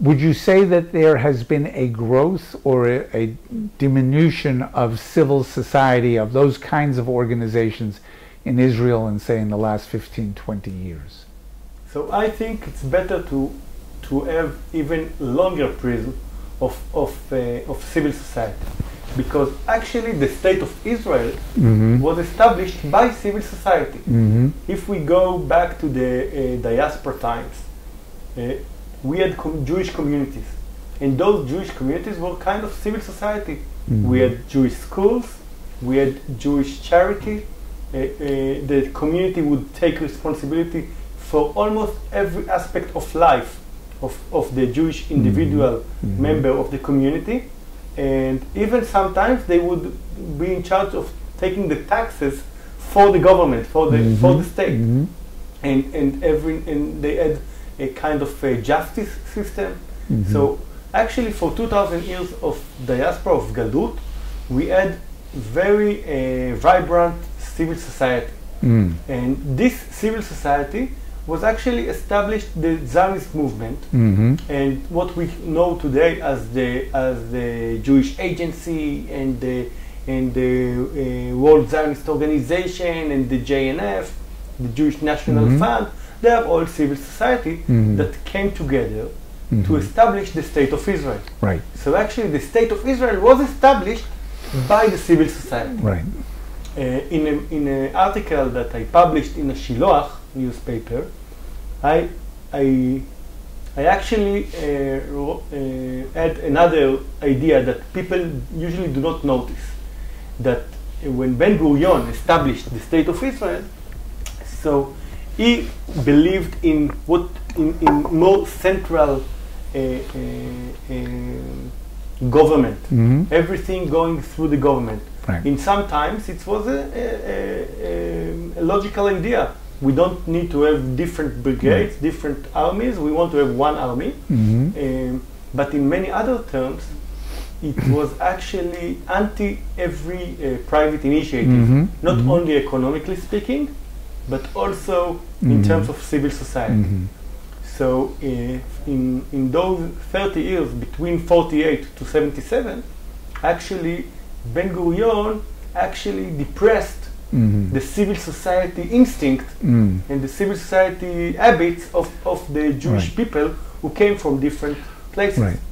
would you say that there has been a growth or a diminution of civil society, of those kinds of organizations in Israel in, say, in the last 15, 20 years? So I think it's better to have even longer period of civil society, because actually the state of Israel was established by civil society. If we go back to the diaspora times, we had Jewish communities, and those Jewish communities were kind of civil society. We had Jewish schools, we had Jewish charity, the community would take responsibility for almost every aspect of life of the Jewish individual member of the community, and even sometimes they would be in charge of taking the taxes for the government, for the state, and they had a kind of a justice system. So actually for 2,000 years of diaspora, of Galut, we had very vibrant civil society. And this civil society was actually established the Zionist movement, and what we know today as the Jewish Agency and the World Zionist Organization and the JNF, the Jewish National Fund. They are all civil society that came together to establish the state of Israel. Right. So actually the state of Israel was established by the civil society. Right. In an article that I published in a Shiloach newspaper, I actually had another idea that people usually do not notice, that when Ben Gurion established the state of Israel, so he believed in more central government, everything going through the government. Right. In some times it was a logical idea. We don't need to have different brigades, different armies. We want to have one army. But in many other terms, it was actually anti every private initiative, not only economically speaking, but also in terms of civil society. So in those 30 years, between 48 to 77, actually Ben Gurion actually depressed the civil society instinct and the civil society habits of the Jewish people who came from different places. Right.